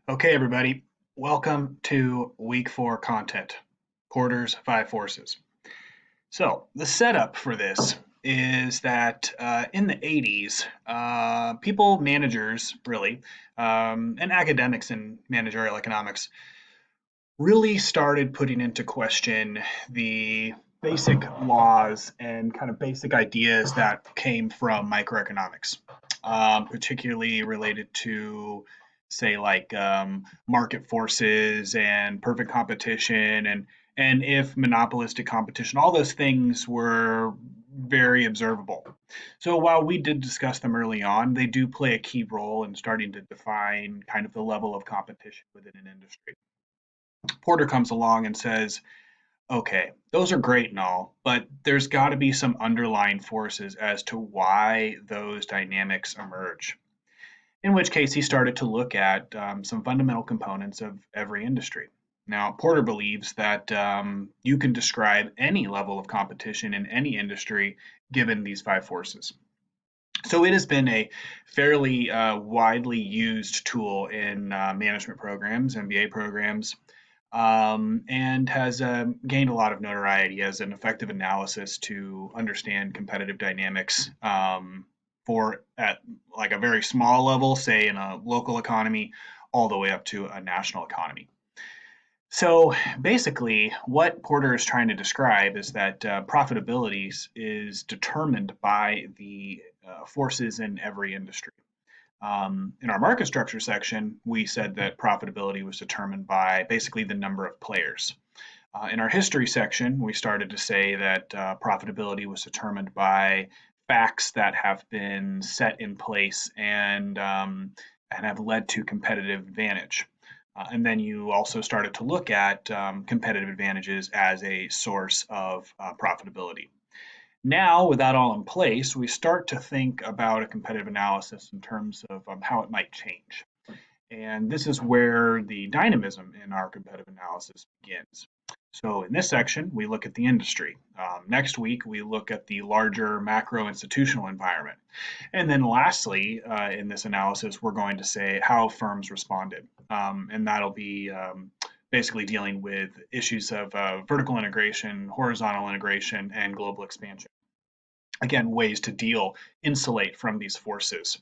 Okay, everybody, welcome to week 4 content, Porter's Five Forces. So, the setup for this is that in the 80s, people, managers really, and academics in managerial economics really started putting into question the basic laws and kind of basic ideas that came from microeconomics, particularly related to, say, like market forces and perfect competition and if monopolistic competition, all those things were very observable. So while we did discuss them early on, they do play a key role in starting to define kind of the level of competition within an industry. Porter comes along and says, okay, those are great and all, but there's got to be some underlying forces as to why those dynamics emerge. In which case, he started to look at some fundamental components of every industry. Now, Porter believes that you can describe any level of competition in any industry given these five forces. So it has been a fairly widely used tool in management programs, MBA programs, and has gained a lot of notoriety as an effective analysis to understand competitive dynamics for at like a very small level, say in a local economy, all the way up to a national economy. So basically, what Porter is trying to describe is that profitability is determined by the forces in every industry. In our market structure section, we said that profitability was determined by basically the number of players. In our history section, we started to say that profitability was determined by facts that have been set in place and have led to competitive advantage. And then you also started to look at competitive advantages as a source of profitability. Now, with that all in place, we start to think about a competitive analysis in terms of how it might change. And this is where the dynamism in our competitive analysis begins. So, in this section, we look at the industry. Next week, we look at the larger macro institutional environment. And then, lastly, in this analysis, we're going to say how firms responded. And that'll be basically dealing with issues of vertical integration, horizontal integration, and global expansion. Again, ways to insulate from these forces.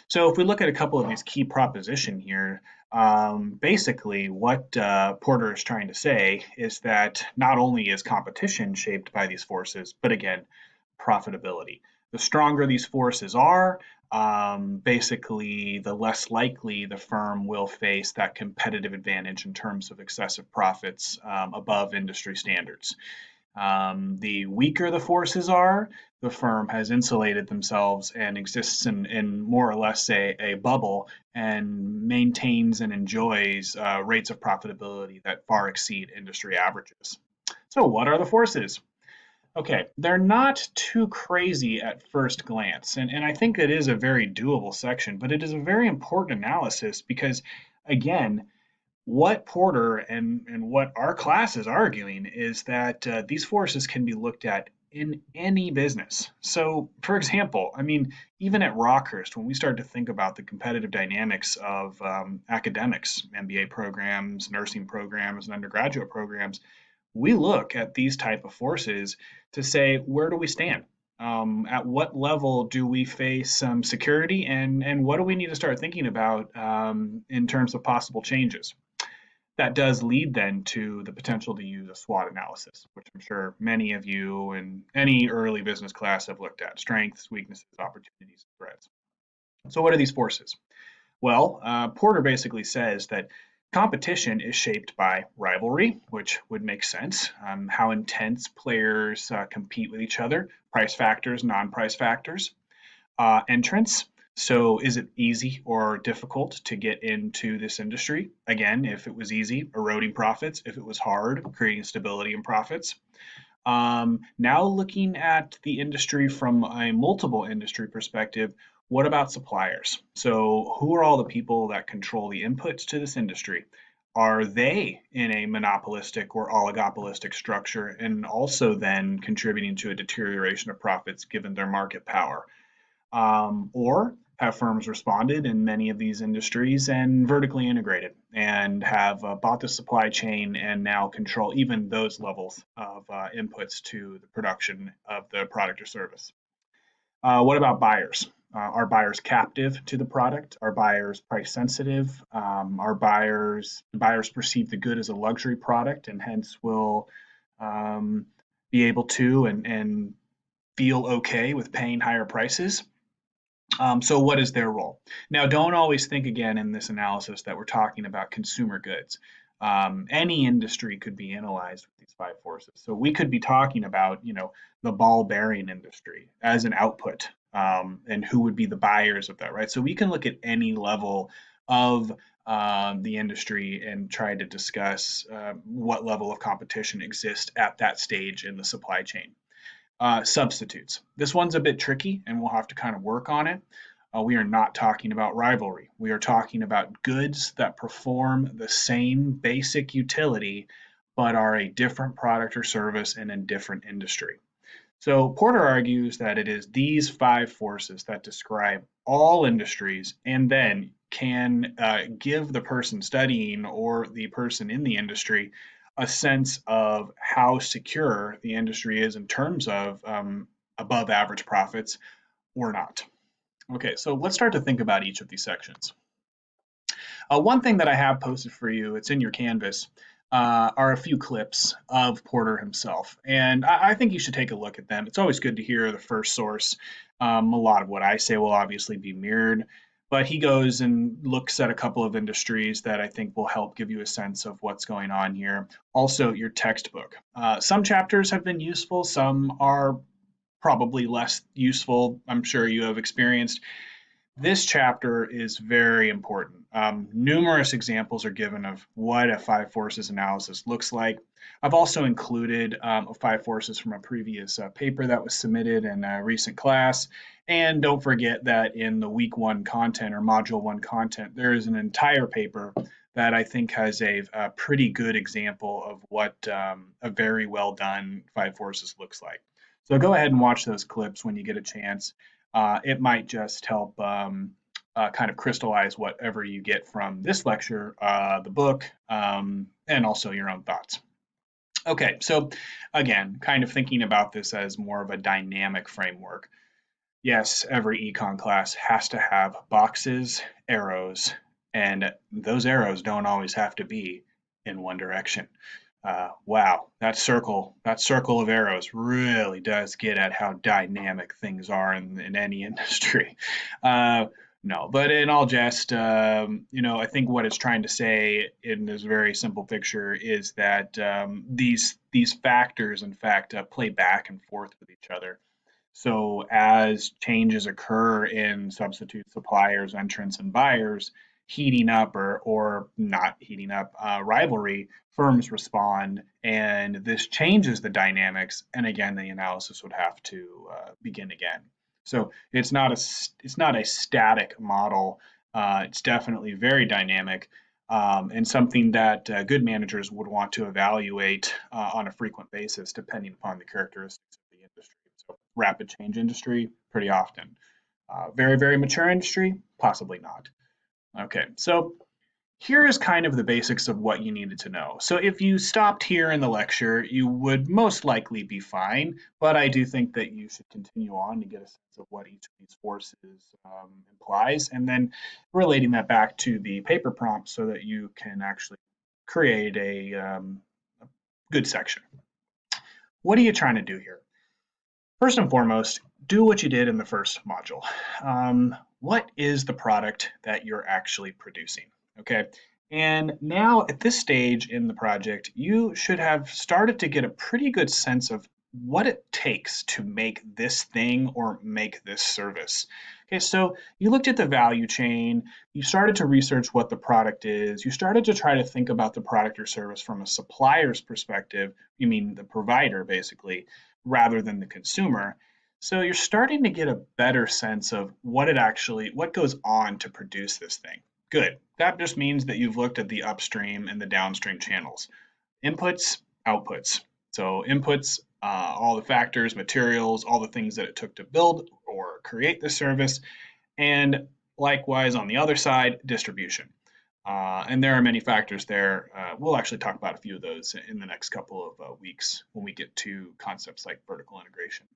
So if we look at a couple of these key proposition here, basically what Porter is trying to say is that not only is competition shaped by these forces, but again, profitability. The stronger these forces are, basically the less likely the firm will face that competitive advantage in terms of excessive profits above industry standards. The weaker the forces are, the firm has insulated themselves and exists in more or less a bubble and maintains and enjoys rates of profitability that far exceed industry averages. So, what are the forces? Okay, they're not too crazy at first glance, and I think it is a very doable section, but it is a very important analysis because, again, what Porter and what our class is arguing is that these forces can be looked at in any business. So, for example, I mean, even at Rockhurst, when we start to think about the competitive dynamics of academics, MBA programs, nursing programs, and undergraduate programs, we look at these type of forces to say, where do we stand? At what level do we face some security, and what do we need to start thinking about in terms of possible changes? That does lead then to the potential to use a SWOT analysis, which I'm sure many of you in any early business class have looked at: strengths, weaknesses, opportunities, and threats. So, what are these forces? Well, Porter basically says that competition is shaped by rivalry, which would make sense. How intense players compete with each other, price factors, non price factors, entrance. So, is it easy or difficult to get into this industry? Again, if it was easy, eroding profits. If it was hard, creating stability and profits. Now, looking at the industry from a multiple industry perspective, what about suppliers? So, who are all the people that control the inputs to this industry? Are they in a monopolistic or oligopolistic structure and also then contributing to a deterioration of profits given their market power? Or have firms responded in many of these industries and vertically integrated and have bought the supply chain and now control even those levels of inputs to the production of the product or service. What about buyers? Are buyers captive to the product? Are buyers price sensitive? Are buyers perceive the good as a luxury product and hence will um, be able to and feel okay with paying higher prices? So what is their role? Now, don't always think again in this analysis that we're talking about consumer goods. Any industry could be analyzed with these five forces. So we could be talking about, the ball bearing industry as an output, and who would be the buyers of that, right? So we can look at any level of the industry and try to discuss what level of competition exists at that stage in the supply chain. Substitutes. This one's a bit tricky and we'll have to kind of work on it. We are not talking about rivalry. We are talking about goods that perform the same basic utility but are a different product or service in a different industry. So Porter argues that it is these five forces that describe all industries and then can give the person studying or the person in the industry a sense of how secure the industry is in terms of above average profits or not. Okay, so let's start to think about each of these sections. One thing that I have posted for you, it's in your Canvas, are a few clips of Porter himself. And I think you should take a look at them. It's always good to hear the first source. A lot of what I say will obviously be mirrored, but he goes and looks at a couple of industries that I think will help give you a sense of what's going on here. Also, your textbook. Some chapters have been useful, some are probably less useful. I'm sure you have experienced. This chapter is very important. Numerous examples are given of what a five forces analysis looks like. I've also included five forces from a previous paper that was submitted in a recent class. And don't forget that in the week one content or module one content, there is an entire paper that I think has a pretty good example of what a very well done five forces looks like. So go ahead and watch those clips when you get a chance. It might just help kind of crystallize whatever you get from this lecture, the book, and also your own thoughts. Okay, so again, kind of thinking about this as more of a dynamic framework. Yes, every econ class has to have boxes, arrows, and those arrows don't always have to be in one direction. Wow, that circle of arrows really does get at how dynamic things are in any industry. No, but in all jest, I think what it's trying to say in this very simple picture is that these factors, in fact, play back and forth with each other. So as changes occur in substitute suppliers, entrants, and buyers, heating up or not heating up rivalry, firms respond, and this changes the dynamics. And again, the analysis would have to begin again. So it's not a static model. It's definitely very dynamic. And something that good managers would want to evaluate on a frequent basis, depending upon the characteristics of the industry. So rapid change industry, pretty often. Very, very mature industry, possibly not. Okay, so here is kind of the basics of what you needed to know. So if you stopped here in the lecture, you would most likely be fine, but I do think that you should continue on to get a sense of what each of these forces implies, and then relating that back to the paper prompt so that you can actually create a good section. What are you trying to do here? First and foremost, do what you did in the first module. What is the product that you're actually producing? Okay. And now at this stage in the project, you should have started to get a pretty good sense of what it takes to make this thing or make this service. Okay, so you looked at the value chain, you started to research what the product is, you started to try to think about the product or service from a supplier's perspective, you mean the provider basically, rather than the consumer. So you're starting to get a better sense of what goes on to produce this thing. Good. That just means that you've looked at the upstream and the downstream channels. Inputs, outputs. So inputs, all the factors, materials, all the things that it took to build or create the service. And likewise, on the other side, distribution. And there are many factors there. We'll actually talk about a few of those in the next couple of weeks when we get to concepts like vertical integration.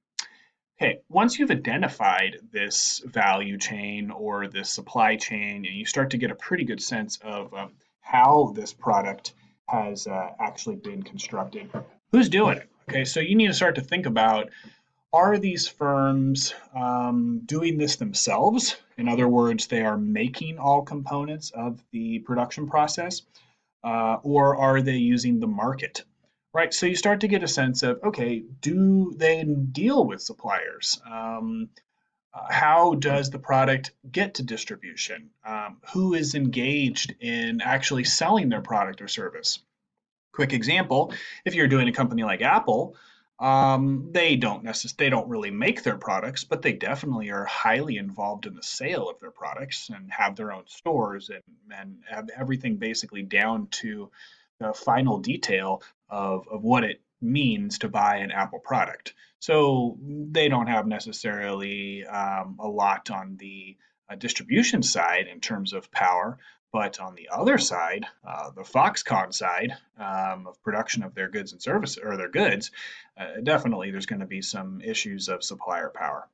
Okay, once you've identified this value chain or this supply chain, and you start to get a pretty good sense of how this product has actually been constructed, who's doing it? Okay, so you need to start to think about, are these firms doing this themselves? In other words, they are making all components of the production process, or are they using the market? Right. So you start to get a sense of, okay, do they deal with suppliers? How does the product get to distribution? Who is engaged in actually selling their product or service? Quick example: if you're doing a company like Apple, they don't really make their products, but they definitely are highly involved in the sale of their products and have their own stores and have everything basically down to the final detail of what it means to buy an Apple product. So they don't have necessarily a lot on the distribution side in terms of power, but on the other side, the Foxconn side of production of their goods and services, or their goods, definitely there's going to be some issues of supplier power.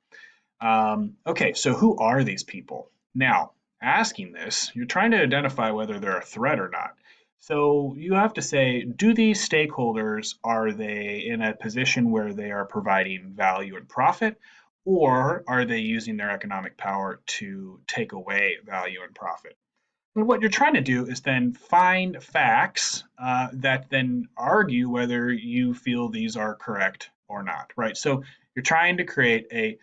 Okay, so who are these people? Now, asking this, you're trying to identify whether they're a threat or not. So you have to say, do these stakeholders, are they in a position where they are providing value and profit, or are they using their economic power to take away value and profit? And what you're trying to do is then find facts that then argue whether you feel these are correct or not, right? So you're trying to create a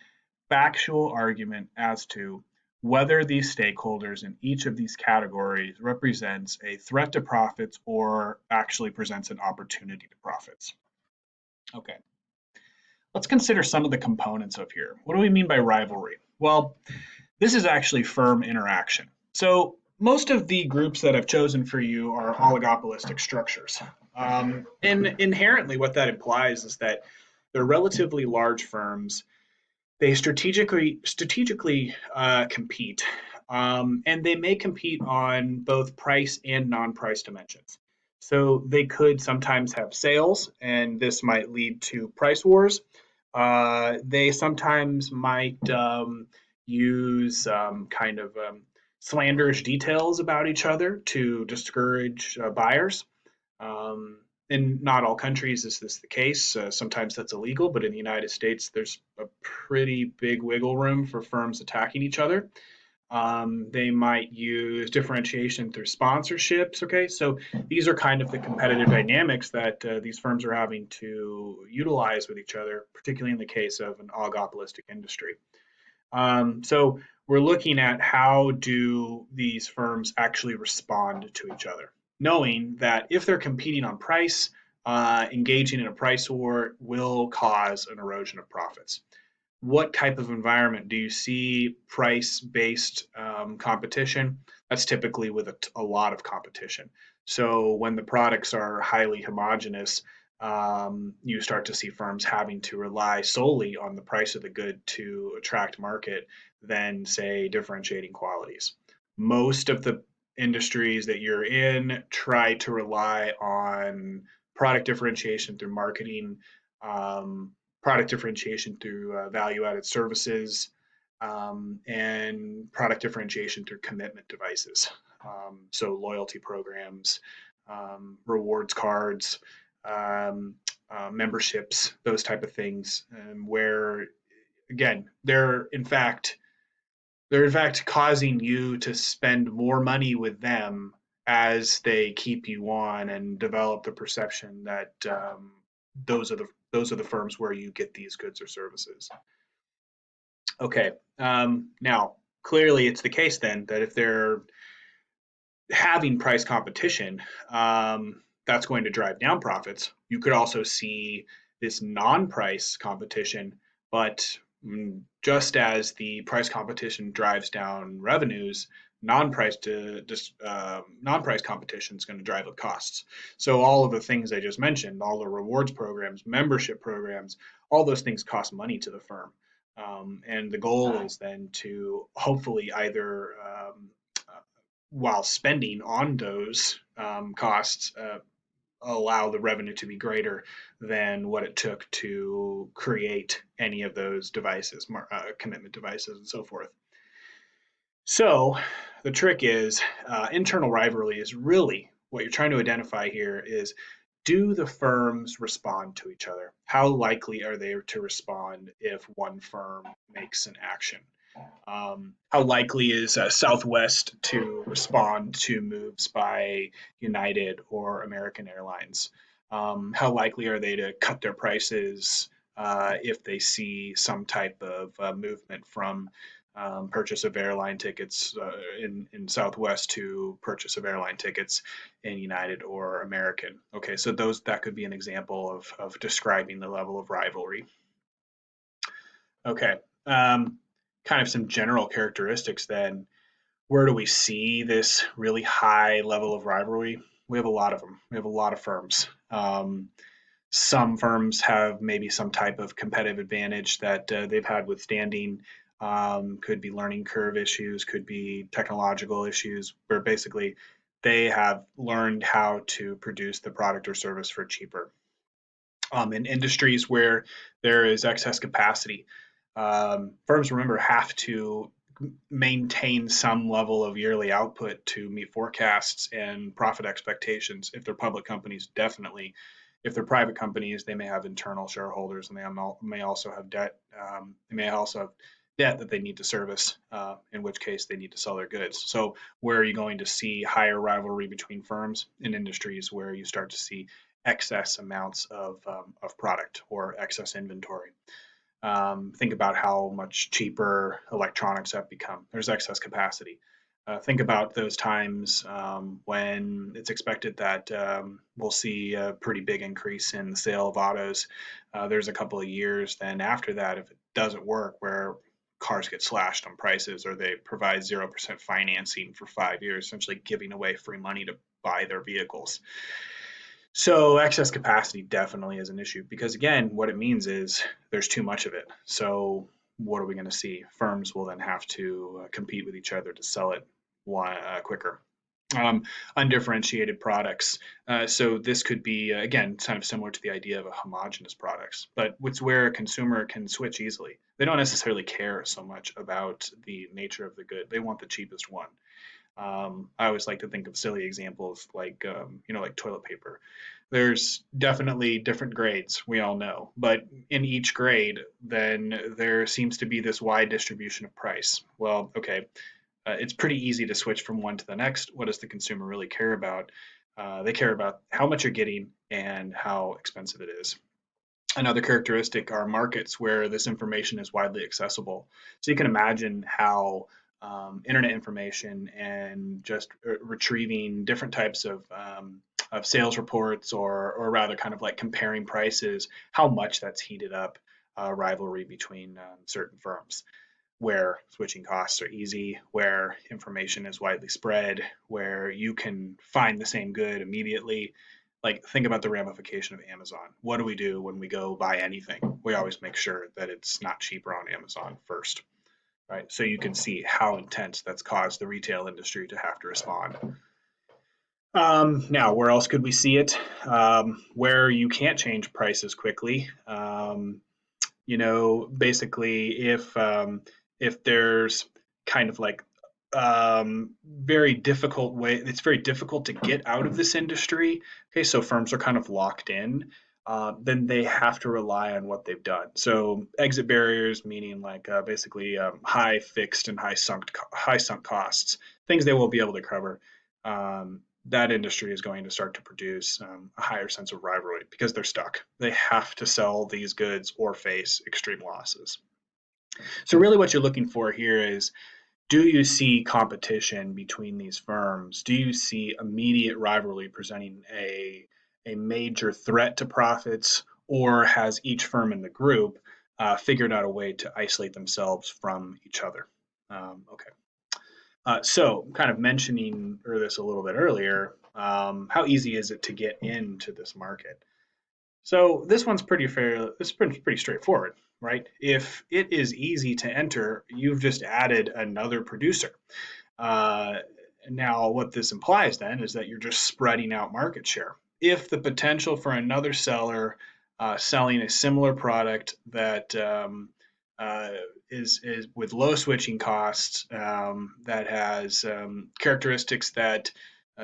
factual argument as to whether these stakeholders in each of these categories represents a threat to profits or actually presents an opportunity to profits. Okay, let's consider some of the components of here. What do we mean by rivalry? Well, this is actually firm interaction. So most of the groups that I've chosen for you are oligopolistic structures. And inherently, what that implies is that they're relatively large firms. They strategically compete, and they may compete on both price and non-price dimensions. So they could sometimes have sales, and this might lead to price wars. They sometimes might use kind of slanderish details about each other to discourage buyers. Um, in not all countries is this the case. Sometimes that's illegal, but in the United States, there's a pretty big wiggle room for firms attacking each other. They might use differentiation through sponsorships. Okay, so these are kind of the competitive dynamics that these firms are having to utilize with each other, particularly in the case of an oligopolistic industry. So we're looking at, how do these firms actually respond to each other, knowing that if they're competing on price, engaging in a price war will cause an erosion of profits. What type of environment do you see price-based competition? That's typically with a lot of competition. So when the products are highly homogeneous, you start to see firms having to rely solely on the price of the good to attract market than, say, differentiating qualities. Most of the industries that you're in try to rely on product differentiation through marketing, product differentiation through value-added services, and product differentiation through commitment devices. So loyalty programs, rewards cards, um, memberships, those type of things, where again they're in fact causing you to spend more money with them as they keep you on and develop the perception that those are the firms where you get these goods or services. Okay, now clearly it's the case then that if they're having price competition, that's going to drive down profits. You could also see this non-price competition, but just as the price competition drives down revenues, non-price competition is going to drive up costs. So all of the things I just mentioned, all the rewards programs, membership programs, all those things cost money to the firm. And the goal is then to hopefully either while spending on those costs, allow the revenue to be greater than what it took to create any of those devices, commitment devices, and so forth. So the trick is internal rivalry is really what you're trying to identify here is, do the firms respond to each other? How likely are they to respond if one firm makes an action? How likely is Southwest to respond to moves by United or American Airlines? How likely are they to cut their prices if they see some type of movement from purchase of airline tickets in Southwest to purchase of airline tickets in United or American? Okay, so that could be an example of describing the level of rivalry. Okay. Kind of some general characteristics then. Where do we see this really high level of rivalry? We have a lot of them. We have a lot of firms. Some firms have maybe some type of competitive advantage that they've had withstanding. Could be learning curve issues, could be technological issues, where basically they have learned how to produce the product or service for cheaper. In industries where there is excess capacity, firms, remember, have to maintain some level of yearly output to meet forecasts and profit expectations. If they're public companies, definitely. If they're private companies, they may have internal shareholders and they may also have debt. They may also have debt that they need to service, in which case they need to sell their goods. So where are you going to see higher rivalry between firms? In industries where you start to see excess amounts of product or excess inventory. Think about how much cheaper electronics have become. There's excess capacity. Think about those times when it's expected that we'll see a pretty big increase in the sale of autos. There's a couple of years then after that, if it doesn't work, where cars get slashed on prices or they provide 0% financing for 5 years, essentially giving away free money to buy their vehicles. So excess capacity definitely is an issue because, again, what it means is there's too much of it. So what are we going to see? Firms will then have to compete with each other to sell it quicker. Undifferentiated products. So this could be, again, kind of similar to the idea of a homogenous products, but it's where a consumer can switch easily. They don't necessarily care so much about the nature of the good. They want the cheapest one. I always like to think of silly examples like, like toilet paper. There's definitely different grades, we all know, but in each grade, then there seems to be this wide distribution of price. Well, okay, it's pretty easy to switch from one to the next. What does the consumer really care about? They care about how much you're getting and how expensive it is. Another characteristic are markets where this information is widely accessible. So you can imagine how internet information and just retrieving different types of sales reports, or rather kind of like comparing prices, how much that's heated up rivalry between certain firms, where switching costs are easy, where information is widely spread, where you can find the same good immediately. Like, think about the ramification of Amazon. What do we do when we go buy anything? We always make sure that it's not cheaper on Amazon first, right? So you can see how intense that's caused the retail industry to have to respond. Now, where else could we see it? Where you can't change prices quickly. Basically, if there's kind of like very difficult way, it's very difficult to get out of this industry. Okay, so firms are kind of locked in. Then they have to rely on what they've done. So exit barriers, meaning like basically high fixed and high sunk costs, things they won't be able to cover. That industry is going to start to produce a higher sense of rivalry because they're stuck. They have to sell these goods or face extreme losses. So really what you're looking for here is, do you see competition between these firms? Do you see immediate rivalry presenting a major threat to profits, or has each firm in the group figured out a way to isolate themselves from each other? Okay. So kind of mentioning this a little bit earlier, how easy is it to get into this market? So this one's pretty fair. This is pretty straightforward, right? If it is easy to enter, you've just added another producer. Uh, Now, what this implies then is that you're just spreading out market share. If the potential for another seller selling a similar product that uh, is with low switching costs, that has characteristics that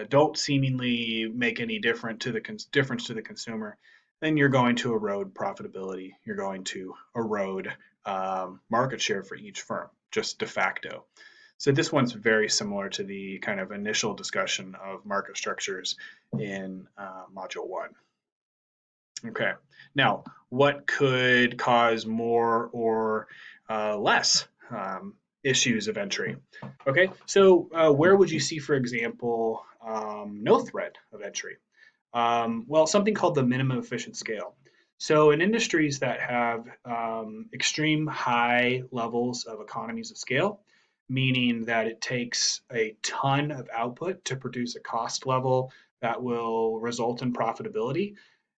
don't seemingly make any difference to the consumer, then you're going to erode profitability. You're going to erode market share for each firm, just de facto. So this one's very similar to the kind of initial discussion of market structures in Module 1. Okay, now what could cause more or less issues of entry? Okay, so where would you see, for example, no threat of entry? Well, something called the minimum efficient scale. So in industries that have extreme high levels of economies of scale, meaning that it takes a ton of output to produce a cost level that will result in profitability,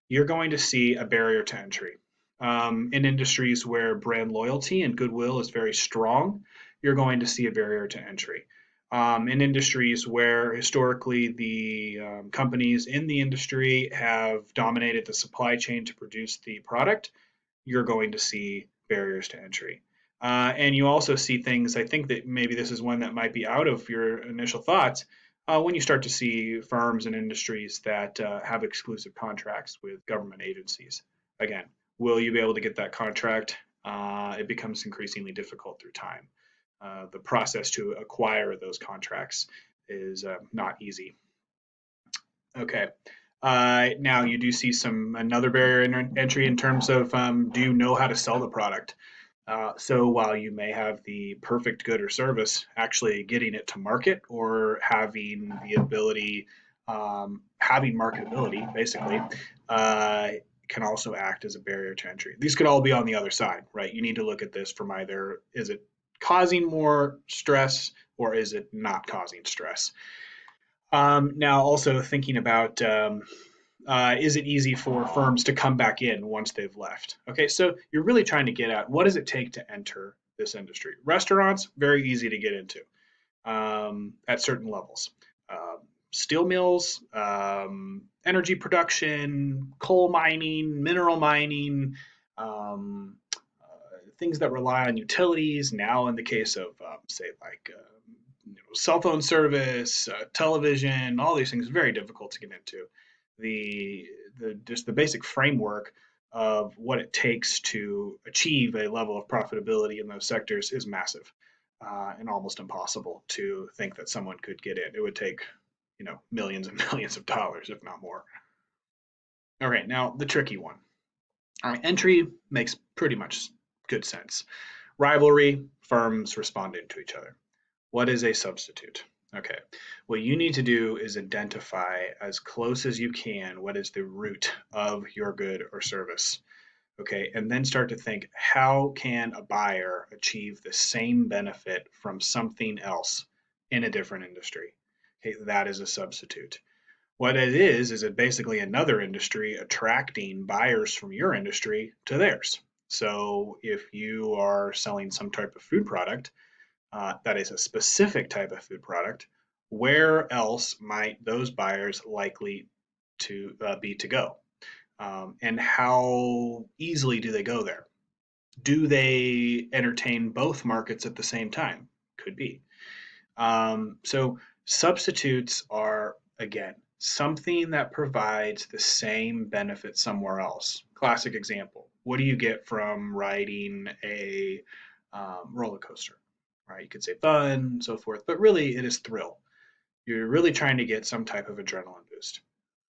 you're going to see a barrier to entry. In industries where brand loyalty and goodwill is very strong, you're going to see a barrier to entry. In industries where historically the companies in the industry have dominated the supply chain to produce the product, you're going to see barriers to entry. And you also see things, I think that maybe this is one that might be out of your initial thoughts, when you start to see firms and industries that have exclusive contracts with government agencies. Again, will you be able to get that contract? It becomes increasingly difficult through time. The process to acquire those contracts is not easy. Okay. Now you do see another barrier in entry in terms of do you know how to sell the product? So while you may have the perfect good or service, actually getting it to market or having the ability, having marketability, basically, uh, can also act as a barrier to entry. These could all be on the other side, right? You need to look at this from either is it causing more stress or is it not causing stress? Now, also thinking about is it easy for firms to come back in once they've left? Okay, so you're really trying to get at what does it take to enter this industry? Restaurants, very easy to get into at certain levels. Steel mills, energy production, coal mining, mineral mining, things that rely on utilities. Now, in the case of, say, like cell phone service, television, all these things, very difficult to get into. The just the basic framework of what it takes to achieve a level of profitability in those sectors is massive and almost impossible to think that someone could get in. It would take millions and millions of dollars, if not more. All right, now the tricky one. All right, entry makes pretty much good sense. Rivalry, firms responding to each other. What is a substitute? Okay, what you need to do is identify as close as you can what is the root of your good or service. Okay, and then start to think how can a buyer achieve the same benefit from something else in a different industry? Okay, that is a substitute. What it is it basically another industry attracting buyers from your industry to theirs. So if you are selling some type of food product, that is a specific type of food product, where else might those buyers likely to be to go? And how easily do they go there? Do they entertain both markets at the same time? Could be. So substitutes are, again, something that provides the same benefit somewhere else. Classic example. What do you get from riding a roller coaster? Right? You could say fun, so forth, but really it is thrill. You're really trying to get some type of adrenaline boost.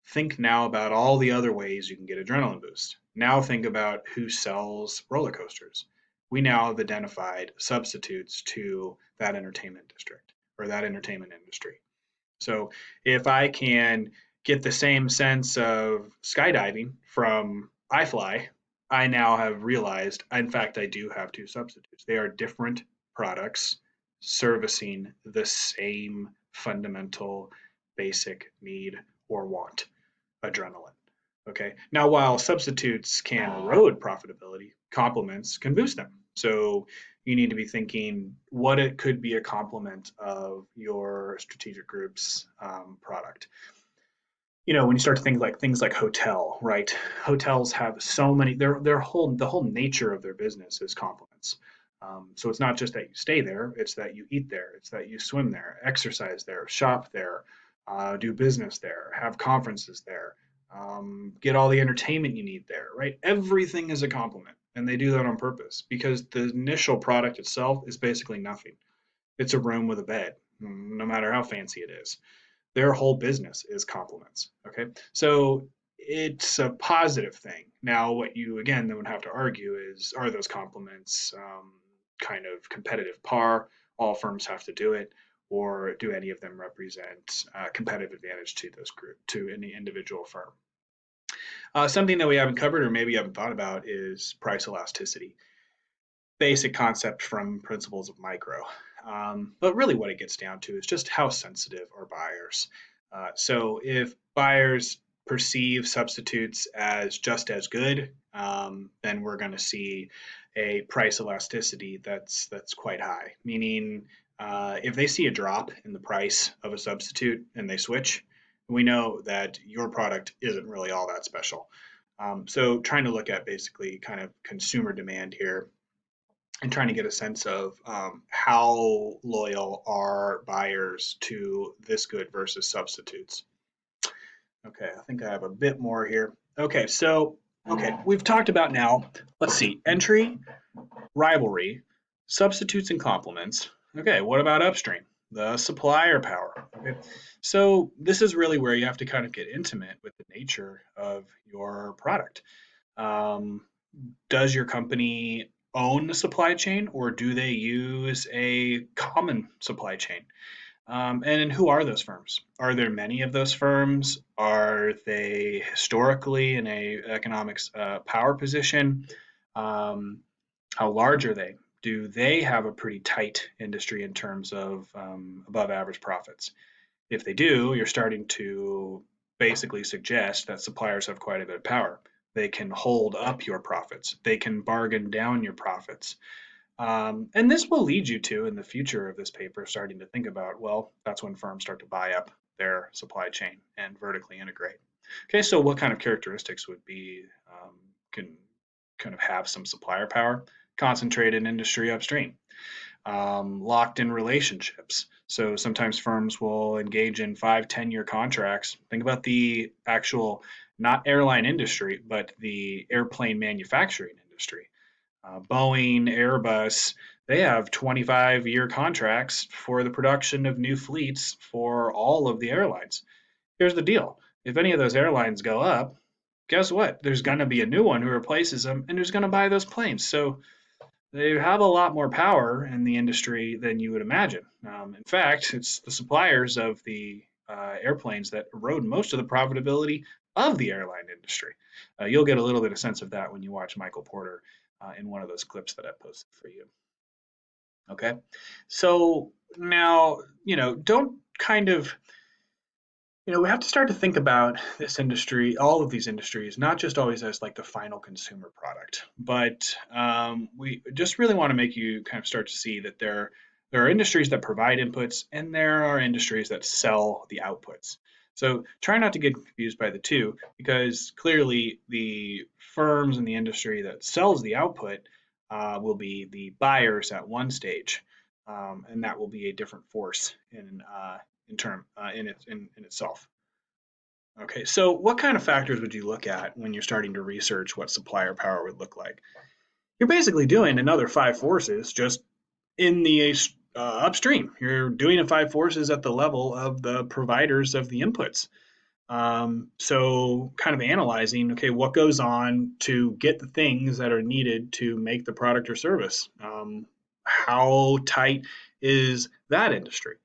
Think now about all the other ways you can get adrenaline boost. Now think about who sells roller coasters. We now have identified substitutes to that entertainment district or that entertainment industry. So if I can get the same sense of skydiving from iFly, I now have realized, in fact, I do have two substitutes. They are different products servicing the same fundamental basic need or want, adrenaline. Okay. Now, while substitutes can erode profitability, complements can boost them. So you need to be thinking what it could be a complement of your strategic group's product. When you start to think like things like hotel, right? Hotels have so many. The whole nature of their business is complements. So it's not just that you stay there; it's that you eat there, it's that you swim there, exercise there, shop there, do business there, have conferences there, get all the entertainment you need there, right? Everything is a complement, and they do that on purpose because the initial product itself is basically nothing. It's a room with a bed, no matter how fancy it is. Their whole business is compliments. Okay. So it's a positive thing. Now, what you again then would have to argue is, are those compliments kind of competitive par? All firms have to do it, or do any of them represent competitive advantage to this group, to any individual firm? Something that we haven't covered or maybe you haven't thought about is price elasticity. Basic concept from principles of micro. But really, what it gets down to is just how sensitive are buyers. So, if buyers perceive substitutes as just as good, then we're going to see a price elasticity that's quite high. Meaning, if they see a drop in the price of a substitute and they switch, we know that your product isn't really all that special. So, trying to look at basically kind of consumer demand here and trying to get a sense of how loyal are buyers to this good versus substitutes. Okay, I think I have a bit more here. Okay, we've talked about now, let's see, entry, rivalry, substitutes and complements. Okay, what about upstream? The supplier power. Okay, so this is really where you have to kind of get intimate with the nature of your product. Um, does your company own the supply chain or do they use a common supply chain? And who are those firms? Are there many of those firms? Are they historically in a economics power position? Um, how large are they? Do they have a pretty tight industry in terms of above average profits? If they do, you're starting to basically suggest that suppliers have quite a bit of power. They can hold up your profits. They can bargain down your profits. And this will lead you to, in the future of this paper, starting to think about, well, that's when firms start to buy up their supply chain and vertically integrate. Okay, so what kind of characteristics would be can kind of have some supplier power? Concentrated industry upstream, locked in relationships. So sometimes firms will engage in 5, 10 year contracts. Think about the actual, not airline industry, but the airplane manufacturing industry. Boeing, Airbus, they have 25-year contracts for the production of new fleets for all of the airlines. Here's the deal. If any of those airlines go up, guess what? There's going to be a new one who replaces them and who's going to buy those planes. So they have a lot more power in the industry than you would imagine. In fact, it's the suppliers of the airplanes that erode most of the profitability of the airline industry. You'll get a little bit of sense of that when you watch Michael Porter in one of those clips that I posted for you. Okay, so now, don't kind of, we have to start to think about this industry, all of these industries, not just always as like the final consumer product, but we just really want to make you kind of start to see that there are industries that provide inputs and there are industries that sell the outputs. So try not to get confused by the two because clearly the firms in the industry that sells the output will be the buyers at one stage, and that will be a different force in itself. Okay, so what kind of factors would you look at when you're starting to research what supplier power would look like? You're basically doing another five forces just in the upstream. You're doing a five forces at the level of the providers of the inputs. So kind of analyzing, okay, what goes on to get the things that are needed to make the product or service? How tight is that industry?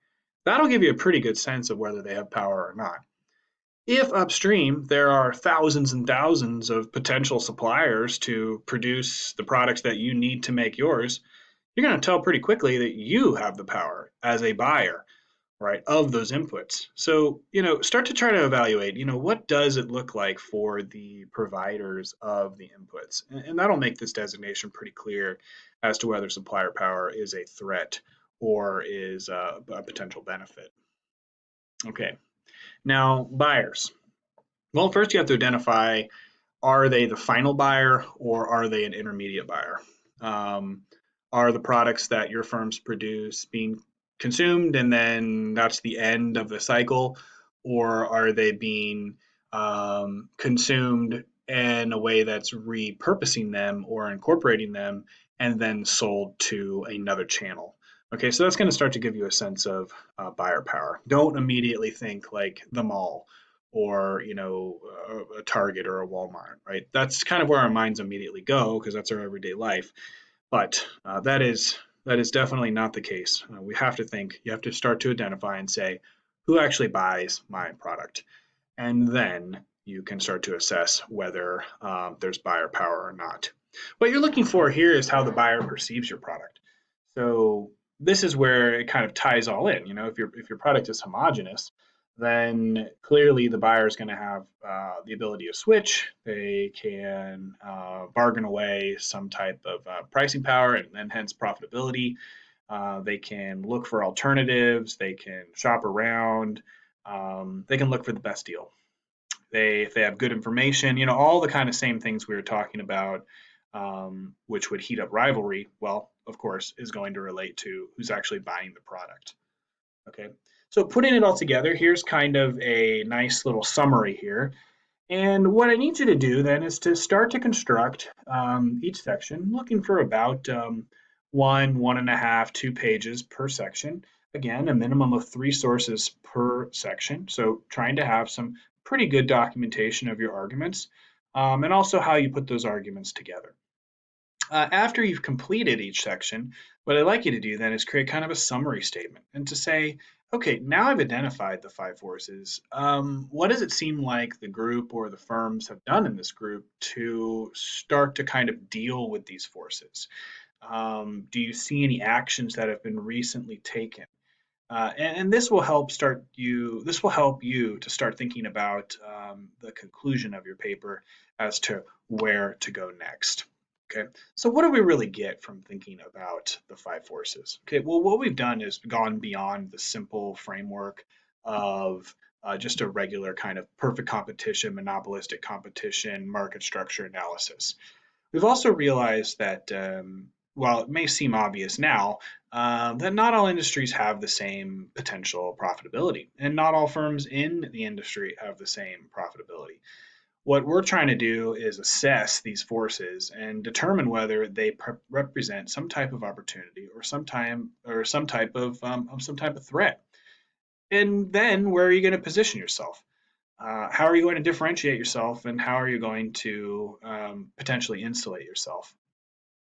That'll give you a pretty good sense of whether they have power or not. If upstream there are thousands and thousands of potential suppliers to produce the products that you need to make yours, you're going to tell pretty quickly that you have the power as a buyer, right, of those inputs. So, start to try to evaluate, what does it look like for the providers of the inputs? And that'll make this designation pretty clear as to whether supplier power is a threat or is a potential benefit. Okay, now buyers. Well, first you have to identify, are they the final buyer or are they an intermediate buyer? Um, are the products that your firms produce being consumed and then that's the end of the cycle, or are they being consumed in a way that's repurposing them or incorporating them and then sold to another channel? Okay, so that's going to start to give you a sense of buyer power. Don't immediately think like the mall or a Target or a Walmart, right? That's kind of where our minds immediately go because that's our everyday life. But that is definitely not the case. We have to think. You have to start to identify and say, who actually buys my product, and then you can start to assess whether there's buyer power or not. What you're looking for here is how the buyer perceives your product. So this is where it kind of ties all in. If your product is homogenous, then clearly the buyer is going to have the ability to switch. They can bargain away some type of pricing power and hence profitability. They can look for alternatives. They can shop around. They can look for the best deal. If they have good information, all the kind of same things we were talking about, which would heat up rivalry, well, of course, is going to relate to who's actually buying the product. Okay, so putting it all together, here's kind of a nice little summary here. And what I need you to do then is to start to construct each section, looking for about 1.5, 2 pages per section. Again, a minimum of 3 sources per section. So trying to have some pretty good documentation of your arguments and also how you put those arguments together. After you've completed each section, what I'd like you to do then is create kind of a summary statement and to say, okay, now I've identified the 5 forces. What does it seem like the group or the firms have done in this group to start to kind of deal with these forces? Do you see any actions that have been recently taken? And this will help you. This will help you to start thinking about the conclusion of your paper as to where to go next. Okay, so what do we really get from thinking about the 5 forces? Okay, well, what we've done is gone beyond the simple framework of just a regular kind of perfect competition, monopolistic competition, market structure analysis. We've also realized that while it may seem obvious now, that not all industries have the same potential profitability, and not all firms in the industry have the same profitability. What we're trying to do is assess these forces and determine whether they represent some type of opportunity or some type of threat. And then where are you going to position yourself? How are you going to differentiate yourself, and how are you going to potentially insulate yourself?